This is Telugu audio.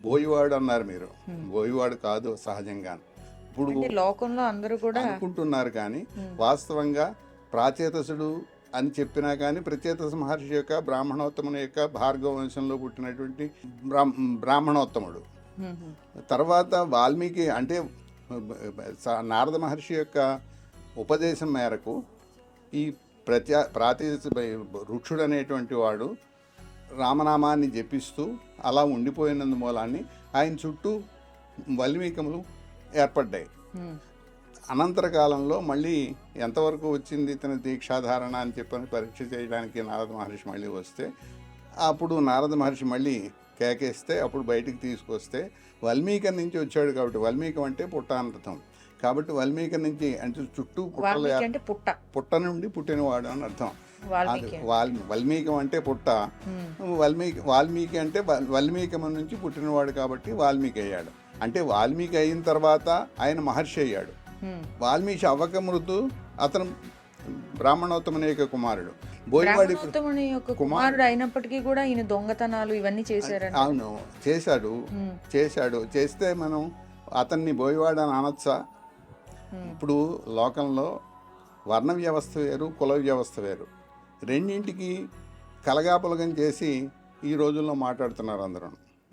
బోయివాడు అన్నారు మీరు. బోయివాడు కాదు సహజంగా. ఇప్పుడు అంటే లోకంలో అందరూ కూడా అనుకుంటున్నారు కానీ వాస్తవంగా ప్రాచేతసుడు అని చెప్పినా కానీ ప్రచేతస మహర్షి యొక్క బ్రాహ్మణోత్తముని యొక్క భార్గవ వంశంలో పుట్టినటువంటి బ్రాహ్మణోత్తముడు. తర్వాత వాల్మీకి అంటే నారద మహర్షి యొక్క ఉపదేశం మేరకు ఈ రుక్షుడు అనేటువంటి వాడు రామనామాన్ని జపిస్తూ అలా ఉండిపోయినందు మూలాన్ని ఆయన చుట్టూ వాల్మీకములు ఏర్పడ్డాయి. అనంతర కాలంలో మళ్ళీ ఎంతవరకు వచ్చింది ఇతని దీక్షాధారణ అని చెప్పని పరీక్ష చేయడానికి నారద మహర్షి మళ్ళీ వస్తే, అప్పుడు నారద మహర్షి మళ్ళీ కేకేస్తే అప్పుడు బయటికి తీసుకొస్తే వాల్మీకి నుంచి వచ్చాడు కాబట్టి, వాల్మీకం అంటే పుట్ట అనర్థం కాబట్టి వాల్మీకి నుంచి అంటే చుట్టూ పుట్ట నుండి పుట్టినవాడు అని అర్థం. వాల్మీకం అంటే పుట్ట, వాల్మీకి అంటే వాల్మీకం నుంచి పుట్టినవాడు కాబట్టి వాల్మీకి అయ్యాడు. అంటే వాల్మీకి అయిన తర్వాత ఆయన మహర్షి అయ్యాడు. వాల్మీకి అవ్వక మృతు అతను బ్రాహ్మణోత్తముని యొక్క కుమారుడు. బోయవాడి కుమారుడు అయినప్పటికీ కూడా ఈయన దొంగతనాలు ఇవన్నీ చేశారు. అవును, చేశాడు. చేస్తే మనం అతన్ని బోయవాడు అని అనొచ్చా? ఇప్పుడు లోకంలో వర్ణ వ్యవస్థ వేరు, కుల వ్యవస్థ వేరు. రెండింటికి కలగాపులగం చేసి ఈ రోజుల్లో మాట్లాడుతున్నారు అందరూ.